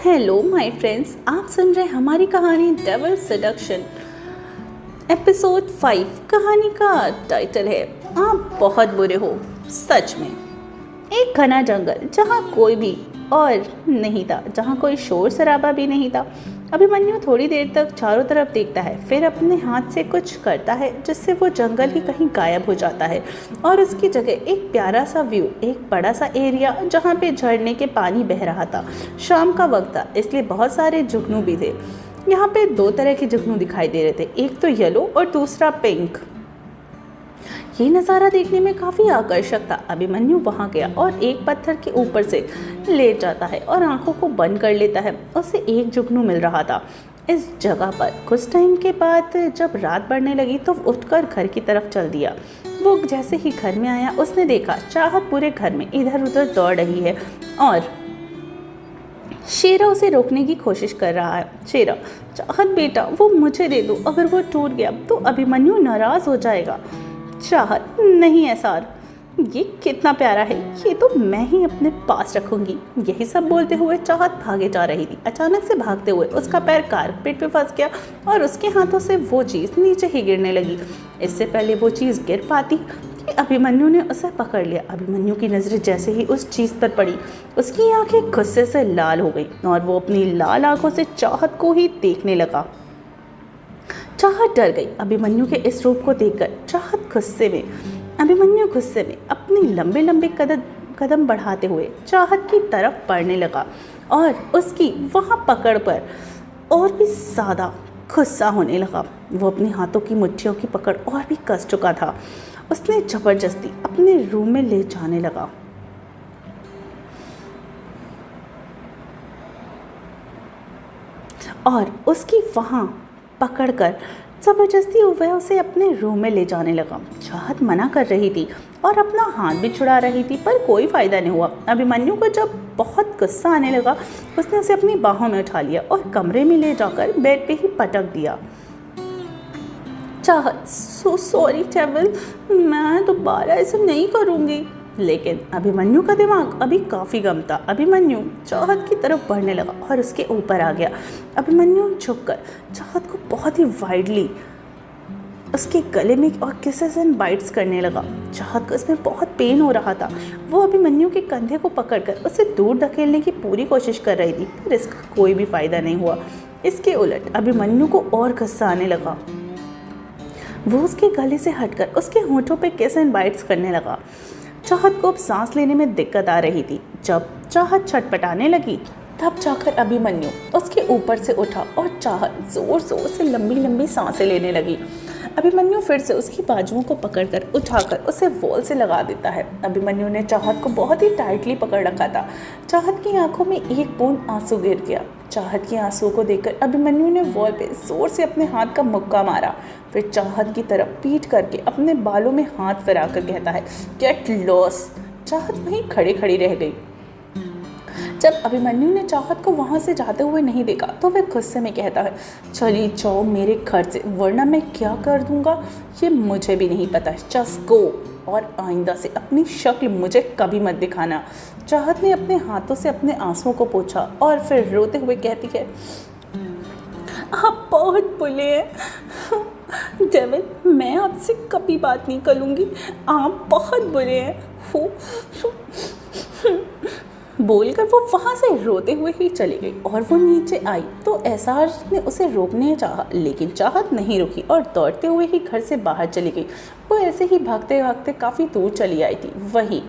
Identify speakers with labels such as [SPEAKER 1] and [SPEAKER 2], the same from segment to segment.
[SPEAKER 1] Hello my friends, आप सुन रहे हैं हमारी कहानी डेविल सेडक्शन एपिसोड 5। कहानी का टाइटल है आप बहुत बुरे हो। सच में एक घना जंगल जहाँ कोई भी और नहीं था, जहाँ कोई शोर शराबा भी नहीं था। अभिमन्यु थोड़ी देर तक चारों तरफ देखता है, फिर अपने हाथ से कुछ करता है जिससे वो जंगल ही कहीं गायब हो जाता है और उसकी जगह एक प्यारा सा व्यू, एक बड़ा सा एरिया जहाँ पे झरने के पानी बह रहा था। शाम का वक्त था, इसलिए बहुत सारे जुगनू भी थे। यहाँ पे दो तरह के जुगनू दिखाई दे रहे थे, एक तो येलो और दूसरा पिंक। ये नज़ारा देखने में काफ़ी आकर्षक था। अभिमन्यु वहाँ गया और एक पत्थर के ऊपर से लेट जाता है और आंखों को बंद कर लेता है। उसे एक जुगनू मिल रहा था इस जगह पर। कुछ टाइम के बाद जब रात बढ़ने लगी तो उठकर घर की तरफ चल दिया। वो जैसे ही घर में आया उसने देखा चाहत पूरे घर में इधर उधर दौड़ रही है और शेरा उसे रोकने की कोशिश कर रहा है। शेरा, चाहत बेटा वो मुझे दे दो, अगर वो टूट गया तो अभिमन्यु नाराज़ हो जाएगा। चाहत, नहीं एसार, ये कितना प्यारा है, ये तो मैं ही अपने पास रखूंगी। यही सब बोलते हुए चाहत भागे जा रही थी। अचानक से भागते हुए उसका पैर कारपेट पे फंस गया और उसके हाथों से वो चीज़ नीचे ही गिरने लगी। इससे पहले वो चीज़ गिर पाती कि अभिमन्यु ने उसे पकड़ लिया। अभिमन्यु की नज़रें जैसे ही उस चीज़ पर पड़ी, उसकी आंखें गुस्से से लाल हो गई और वो अपनी लाल आंखों से चाहत को ही देखने लगा। चाहत डर गई अभिमन्यु के इस रूप को देखकर। अभिमन्यु गुस्से में अपनी लंबे लंबे कदम बढ़ाते हुए चाहत की तरफ बढ़ने लगा और उसकी वहाँ पकड़ पर और भी ज़्यादा गुस्सा होने लगा। वो अपने हाथों की मुट्ठियों की पकड़ और भी कस चुका था। उसने जबरदस्ती अपने रूम में ले जाने लगा और उसकी वहाँ पकड़कर जबरदस्ती वह उसे अपने रूम में ले जाने लगा। चाहत मना कर रही थी और अपना हाथ भी छुड़ा रही थी, पर कोई फ़ायदा नहीं हुआ। अभिमन्यु को जब बहुत गुस्सा आने लगा उसने उसे अपनी बाहों में उठा लिया और कमरे में ले जाकर बेड पे ही पटक दिया। चाहत, सॉरी डेविल, मैं दोबारा ऐसा नहीं करूँगी। लेकिन अभिमन्यु का दिमाग अभी काफ़ी कम था। अभिमन्यु चाहत की तरफ बढ़ने लगा और उसके ऊपर आ गया। अभिमन्यु झुककर चाहत को बहुत ही वाइडली उसके गले में और किसेस एंड बाइट्स करने लगा। चाहत को इसमें बहुत पेन हो रहा था। वो अभिमन्यु के कंधे को पकड़कर उसे दूर धकेलने की पूरी कोशिश कर रही थी, पर इसका कोई भी फ़ायदा नहीं हुआ। इसके उलट अभिमन्यु को और गुस्सा आने लगा। वो उसके गले से हटकर उसके होंठों पे किस एंड बाइट्स करने लगा। चाहत को अब सांस लेने में दिक्कत आ रही थी। जब चाहत छटपटाने लगी तब जाकर अभिमन्यु उसके ऊपर से उठा और चाहत जोर जोर से लंबी लंबी सांसें लेने लगी। अभिमन्यु फिर से उसकी बाजुओं को पकड़कर उठाकर उसे वॉल से लगा देता है। अभिमन्यु ने चाहत को बहुत ही टाइटली पकड़ रखा था। चाहत की आंखों में एक बूंद आंसू गिर गया। चाहत के आंसू को देखकर अभिमन्यु ने वॉल पे जोर से अपने हाथ का मुक्का मारा। फिर चाहत की तरफ पीट करके अपने बालों में हाथ फिराकर कहता है, गेट लॉस। चाहत वहीं खड़ी खड़ी रह गई। जब अभिमन्यु ने चाहत को वहाँ से जाते हुए नहीं देखा तो वह गुस्से में कहता है, चली जाओ मेरे घर से, वरना मैं क्या कर दूंगा ये मुझे भी नहीं पता है। जस्ट गो, और आइंदा से अपनी शक्ल मुझे कभी मत दिखाना। चाहत ने अपने हाथों से अपने आंसुओं को पोंछा और फिर रोते हुए कहती है, आप बहुत बुरे हैं डेविल, मैं आपसे कभी बात नहीं करूँगी, आप बहुत बुरे हैं। बोलकर वो वहाँ से रोते हुए ही चली गई और वो नीचे आई तो एसार ने उसे रोकने चाहा, लेकिन चाहत नहीं रुकी और दौड़ते हुए ही घर से बाहर चली गई। वो ऐसे ही भागते भागते काफ़ी दूर चली आई थी। वहीं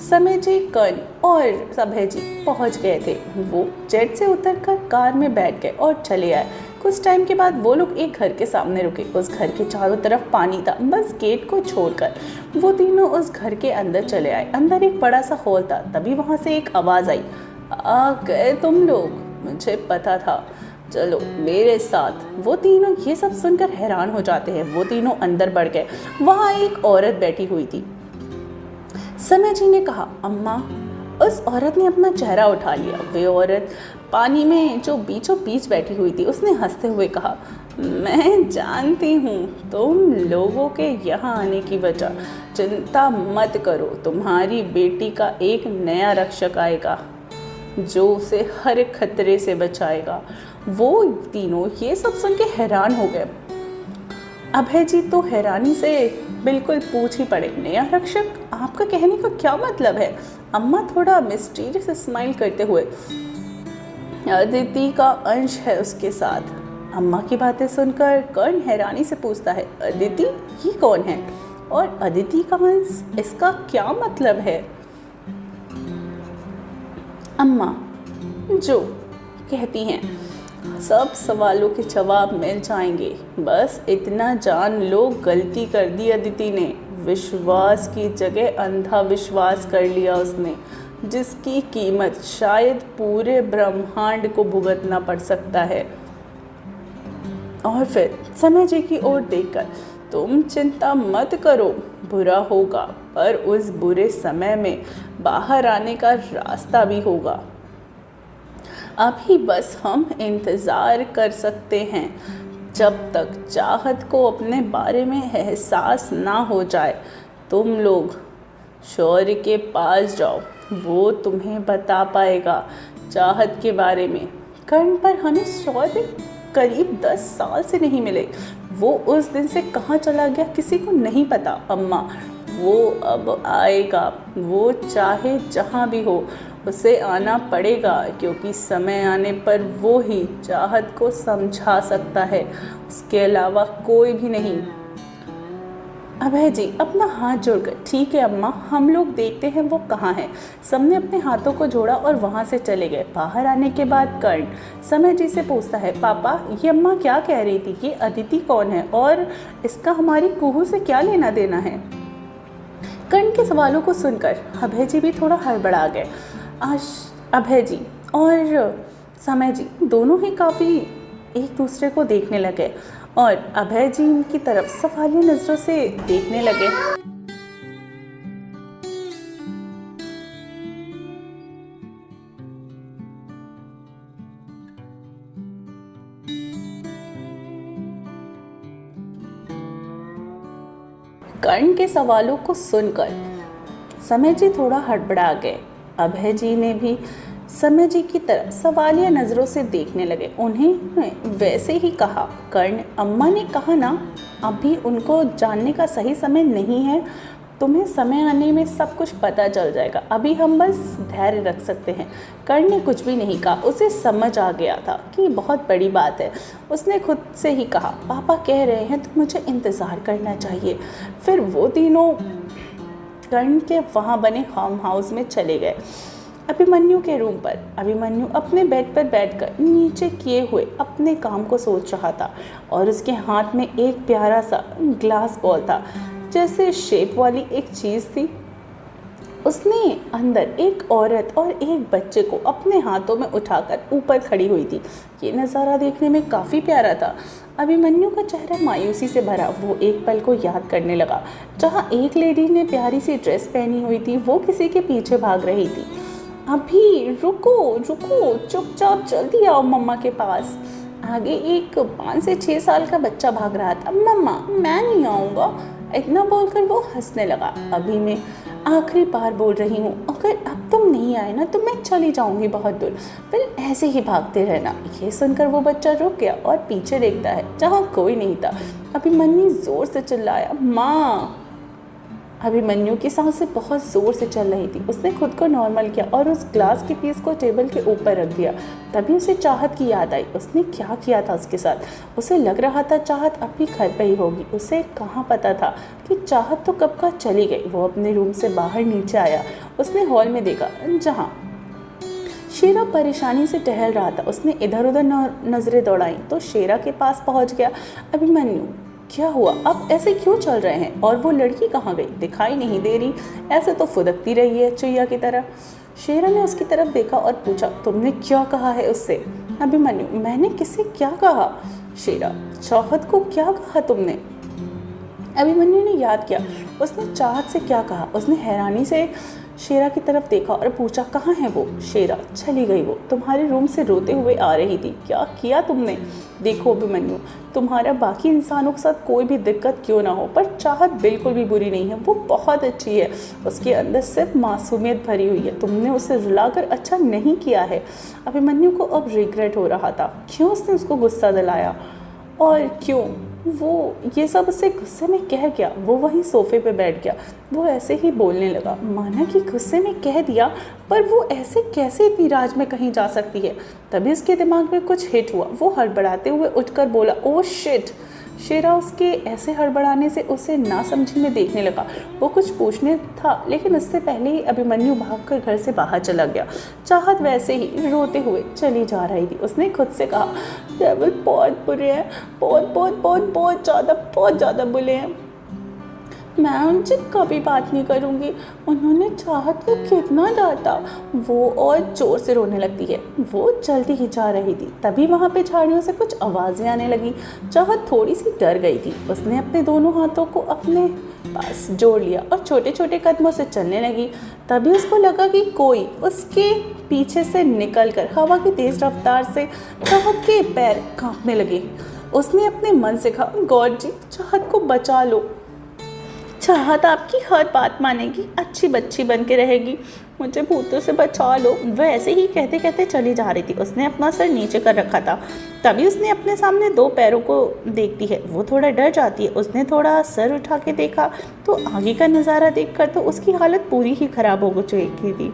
[SPEAKER 1] समय जी, कर्ण और सभय जी पहुँच गए थे। वो जेट से उतरकर कार में बैठ गए और चले आए। कुछ टाइम के बाद वो लोग एक घर के सामने रुके। उस घर के चारों तरफ पानी था, बस गेट को छोड़कर। वो तीनों उस घर के अंदर चले आए। अंदर एक बड़ा सा हॉल था। तभी वहाँ से एक आवाज़ आई, आ गए तुम लोग, मुझे पता था, चलो मेरे साथ। वो तीनों ये सब सुनकर हैरान हो जाते हैं। वो तीनों अंदर बढ़ गए। वहाँ एक औरत बैठी हुई थी। समय जी ने कहा, अम्मा। उस औरत ने अपना चेहरा उठा लिया। वे औरत पानी में जो बीचों बीच बैठी हुई थी। उसने हंसते हुए कहा, मैं जानती हूँ तुम लोगों के यहाँ आने की वजह। चिंता मत करो, तुम्हारी बेटी का एक नया रक्षक आएगा। जो उसे हर खतरे से बचाएगा। वो तीनों ये सब सुन के हैरान हो गए। अभय जी तो हैरानी से बिल्कुल पूछ ही पड़े, नया रक्षक, आपका कहने का क्या मतलब है? अम्मा थोड़ा मिस्टीरियस स्माइल करते हुए, अदिति का अंश है उसके साथ। अम्मा की बातें सुनकर कर्ण हैरानी से पूछता है, अदिति ये कौन है और अदिति का अंश, इसका क्या मतलब है? अम्मा जो कहती हैं सब सवालों के जवाब मिल जाएंगे, बस इतना जान लो गलती कर दी अदिति ने। विश्वास की जगह अंधा विश्वास कर लिया उसने, जिसकी कीमत शायद पूरे ब्रह्मांड को भुगतना पड़ सकता है। और फिर समय जी की ओर देखकर, तुम चिंता मत करो, बुरा होगा पर उस बुरे समय में बाहर आने का रास्ता भी होगा। अभी बस हम इंतज़ार कर सकते हैं जब तक चाहत को अपने बारे में एहसास ना हो जाए। तुम लोग शौर्य के पास जाओ, वो तुम्हें बता पाएगा चाहत के बारे में। कर्ण पर हमें शौर्य करीब 10 साल से नहीं मिले। वो उस दिन से कहाँ चला गया किसी को नहीं पता अम्मा। वो अब आएगा, वो चाहे जहाँ भी हो उसे आना पड़ेगा, क्योंकि समय आने पर वो ही चाहत को समझा सकता है, उसके अलावा कोई भी नहीं। अभय जी अपना हाथ जोड़कर, ठीक है अम्मा, हम लोग देखते हैं वो कहाँ है। सबने अपने हाथों को जोड़ा और वहाँ से चले गए। बाहर आने के बाद कर्ण समय जी से पूछता है, पापा ये अम्मा क्या कह रही थी कि अदिति कौन है और इसका हमारी कुहू से क्या लेना देना है? कर्ण के सवालों को सुनकर अभय जी भी थोड़ा हड़बड़ा गए। आज अभय जी और समय जी दोनों ही काफ़ी एक दूसरे को देखने लगे और अभय जी उनकी तरफ सवालिया नज़रों से देखने लगे। कर्ण के सवालों को सुनकर समय जी थोड़ा हड़बड़ा गए। अभय जी ने भी समय जी की तरफ सवालिया नज़रों से देखने लगे। उन्हें वैसे ही कहा, कर्ण अम्मा ने कहा ना, अभी उनको जानने का सही समय नहीं है। तुम्हें समय आने में सब कुछ पता चल जाएगा, अभी हम बस धैर्य रख सकते हैं। कर्ण ने कुछ भी नहीं कहा, उसे समझ आ गया था कि बहुत बड़ी बात है। उसने खुद से ही कहा, पापा कह रहे हैं तो मुझे इंतज़ार करना चाहिए। फिर वो तीनों कर्ण के वहाँ बने फार्म हाउस में चले गए। अभिमन्यु के रूम पर अभिमन्यु अपने बेड पर बैठकर नीचे किए हुए अपने काम को सोच रहा था और उसके हाथ में एक प्यारा सा ग्लास बॉल था, जैसे शेप वाली एक चीज़ थी। उसने अंदर एक औरत और एक बच्चे को अपने हाथों में उठाकर ऊपर खड़ी हुई थी। ये नज़ारा देखने में काफ़ी प्यारा था। अभिमन्यु का चेहरा मायूसी से भरा। वो एक पल को याद करने लगा जहाँ एक लेडी ने प्यारी सी ड्रेस पहनी हुई थी, वो किसी के पीछे भाग रही थी। अभी रुको रुको, चुपचाप जल्दी आओ मम्मा के पास। आगे एक 5 से 6 साल का बच्चा भाग रहा था। मम्मा मैं नहीं आऊँगा, इतना बोलकर वो हंसने लगा। अभी मैं आखिरी बार बोल रही हूँ, अगर अब तुम नहीं आए ना तो मैं चली जाऊँगी बहुत दूर, फिर ऐसे ही भागते रहना। ये सुनकर वो बच्चा रुक गया और पीछे देखता है जहाँ कोई नहीं था। अभिमन्यु ज़ोर से चिल्लाया, माँ। अभिमन्यु की सांसें बहुत ज़ोर से चल रही थी। उसने खुद को नॉर्मल किया और उस ग्लास के पीस को टेबल के ऊपर रख दिया। तभी उसे चाहत की याद आई। उसने क्या किया था उसके साथ। उसे लग रहा था चाहत अब भी घर पे ही होगी। उसे कहाँ पता था कि चाहत तो कब का चली गई। वो अपने रूम से बाहर नीचे आया। उसने हॉल में देखा जहाँ शेरा परेशानी से टहल रहा था। उसने इधर उधर नज़रें दौड़ाई तो शेरा के पास पहुँच गया। अभिमन्यु क्या हुआ, अब ऐसे क्यों चल रहे हैं? और वो लड़की कहाँ गई? दिखाई नहीं दे रही, ऐसे तो फुदकती रही है चुईया की तरह। शेरा ने उसकी तरफ देखा और पूछा, तुमने क्या कहा है उससे? अभिमन्यु, मैंने किसे क्या कहा? शेरा, चाहत को क्या कहा तुमने? अभिमन्यु ने याद किया उसने चाहत से क्या कहा। उसने हैरानी से शेरा की तरफ देखा और पूछा, कहाँ है वो? शेरा, चली गई वो, तुम्हारे रूम से रोते हुए आ रही थी। क्या किया तुमने? देखो अभिमन्यु, तुम्हारा बाकी इंसानों के साथ कोई भी दिक्कत क्यों ना हो, पर चाहत बिल्कुल भी बुरी नहीं है, वो बहुत अच्छी है। उसके अंदर सिर्फ मासूमियत भरी हुई है। तुमने उसे रुलाकर अच्छा नहीं किया है। अभिमन्यु को अब रिग्रेट हो रहा था, क्यों उसने उसको गुस्सा दिलाया और क्यों वो ये सब उससे गुस्से में कह गया। वो वहीं सोफे पे बैठ गया। वो ऐसे ही बोलने लगा, माना कि गुस्से में कह दिया, पर वो ऐसे कैसे इतनी राज में कहीं जा सकती है। तभी उसके दिमाग में कुछ हिट हुआ। वो हड़बड़ाते हुए उठकर बोला, ओह शिट। शेरा उसके ऐसे हड़बड़ाने से उसे नासमझी में देखने लगा। वो कुछ पूछने था, लेकिन उससे पहले ही अभिमन्यु भागकर घर से बाहर चला गया। चाहत वैसे ही रोते हुए चली जा रही थी। उसने खुद से कहा, डेविल बहुत बुरे हैं, बहुत बहुत बहुत बहुत ज़्यादा बुरे हैं। मैं उनसे कभी बात नहीं करूँगी। उन्होंने चाहत को कितना डांटा। वो और ज़ोर से रोने लगती है। वो जल्दी ही जा रही थी, तभी वहाँ पे झाड़ियों से कुछ आवाज़ें आने लगी। चाहत थोड़ी सी डर गई थी। उसने अपने दोनों हाथों को अपने पास जोड़ लिया और छोटे छोटे कदमों से चलने लगी। तभी उसको लगा कि कोई उसके पीछे से निकलकर हवा की तेज़ रफ्तार से चाहत के पैर कांपने लगे। उसने अपने मन से कहा, गॉड जी, चाहत को बचा लो। चाहत आपकी हर बात मानेगी, अच्छी बच्ची बन के रहेगी, मुझे भूतों से बचा लो। वह ऐसे ही कहते कहते चली जा रही थी। उसने अपना सर नीचे कर रखा था। तभी उसने अपने सामने दो पैरों को देखती है। वो थोड़ा डर जाती है। उसने थोड़ा सर उठा के देखा तो आगे का नज़ारा देखकर तो उसकी हालत पूरी ही खराब हो चुकी थी।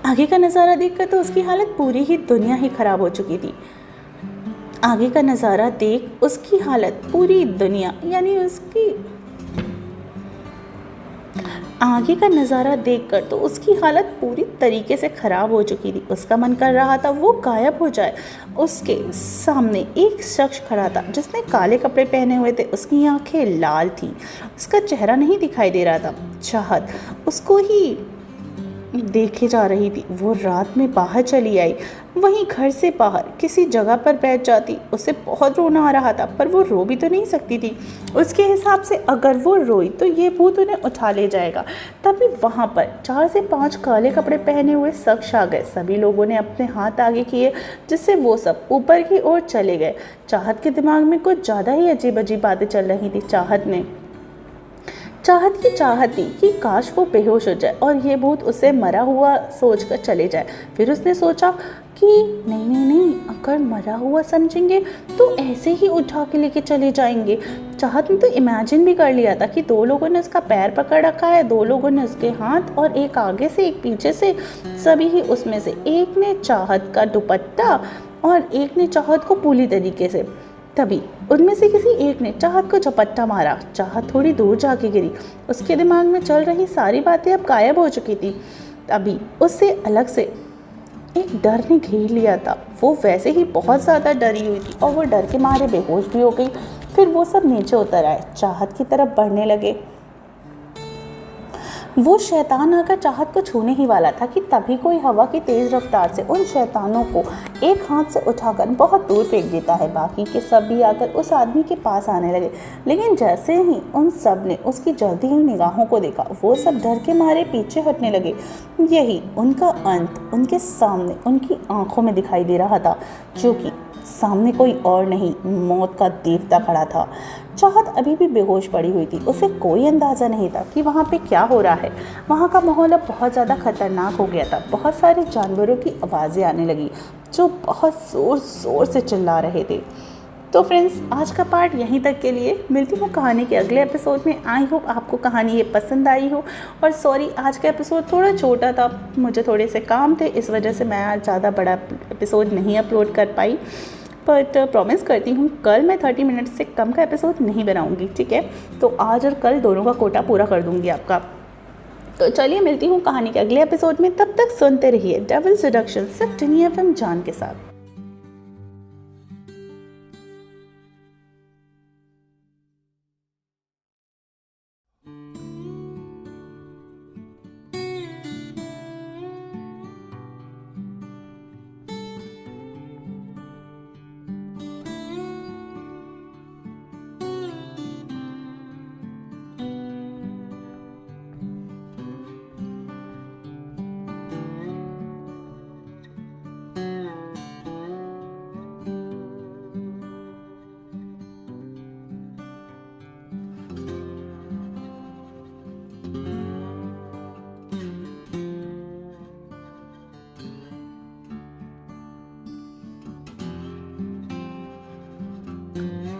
[SPEAKER 1] आगे का नज़ारा देखकर तो उसकी हालत पूरी ही दुनिया ही खराब हो चुकी थी। आगे का नज़ारा देख उसकी हालत पूरी दुनिया यानी उसकी आगे का नज़ारा देखकर तो उसकी हालत पूरी तरीके से ख़राब हो चुकी थी। उसका मन कर रहा था वो गायब हो जाए। उसके सामने एक शख्स खड़ा था जिसने काले कपड़े पहने हुए थे। उसकी आंखें लाल थी। उसका चेहरा नहीं दिखाई दे रहा था। चाहत उसको ही देखे जा रही थी। वो रात में बाहर चली आई, वहीं घर से बाहर किसी जगह पर बैठ जाती। उसे बहुत रोना आ रहा था, पर वो रो भी तो नहीं सकती थी। उसके हिसाब से अगर वो रोई तो ये भूत उन्हें उठा ले जाएगा। तभी वहाँ पर 4 से 5 काले कपड़े पहने हुए शख्स आ गए। सभी लोगों ने अपने हाथ आगे किए, जिससे वो सब ऊपर की ओर चले गए। चाहत के दिमाग में कुछ ज़्यादा ही अजीब अजीब बातें चल रही थी। चाहत की चाहत थी कि काश वो बेहोश हो जाए और ये भूत उसे मरा हुआ सोचकर चले जाए। फिर उसने सोचा कि नहीं नहीं नहीं, अगर मरा हुआ समझेंगे तो ऐसे ही उठा के लेके चले जाएंगे। चाहत ने तो इमेजिन भी कर लिया था कि 2 लोगों ने उसका पैर पकड़ रखा है, 2 लोगों ने उसके हाथ, और एक आगे से एक पीछे से। सभी ही उसमें से एक ने चाहत का दुपट्टा और एक ने चाहत को पूरी तरीके से। तभी उनमें से किसी एक ने चाहत को झपट्टा मारा। चाहत थोड़ी दूर जाके गिरी। उसके दिमाग में चल रही सारी बातें अब गायब हो चुकी थी। तभी उससे अलग से एक डर ने घेर लिया था। वो वैसे ही बहुत ज़्यादा डरी हुई थी और वो डर के मारे बेहोश भी हो गई। फिर वो सब नीचे उतर आए, चाहत की तरफ बढ़ने लगे। वो शैतान आकर चाहत को छूने ही वाला था कि तभी कोई हवा की तेज़ रफ्तार से उन शैतानों को एक हाथ से उठाकर बहुत दूर फेंक देता है। बाकी के सब भी आकर उस आदमी के पास आने लगे, लेकिन जैसे ही उन सब ने उसकी जलती हुई निगाहों को देखा, वो सब डर के मारे पीछे हटने लगे। यही उनका अंत उनके सामने उनकी आंखों में दिखाई दे रहा था, जो कि सामने कोई और नहीं, मौत का देवता खड़ा था। चाहत अभी भी बेहोश पड़ी हुई थी। उसे कोई अंदाज़ा नहीं था कि वहाँ पे क्या हो रहा है। वहाँ का माहौल अब बहुत ज़्यादा खतरनाक हो गया था। बहुत सारे जानवरों की आवाज़ें आने लगी जो बहुत ज़ोर ज़ोर से चिल्ला रहे थे। तो फ्रेंड्स, आज का पार्ट यहीं तक के लिए। मिलती हूँ कहानी के अगले एपिसोड में। आई होप आपको कहानी ये पसंद आई हो। और सॉरी, आज का एपिसोड थोड़ा छोटा था, मुझे थोड़े से काम थे, इस वजह से मैं आज ज़्यादा बड़ा एपिसोड नहीं अपलोड कर पाई। बट प्रॉमिस करती हूँ कल मैं 30 मिनट से कम का एपिसोड नहीं बनाऊँगी, ठीक है। तो आज और कल दोनों का कोटा पूरा कर दूँगी आपका। तो चलिए, मिलती हूँ कहानी के अगले एपिसोड में। तब तक सुनते रहिए डेविल सेडक्शन सिर्फ टिनी FM जान के साथ। Thank you.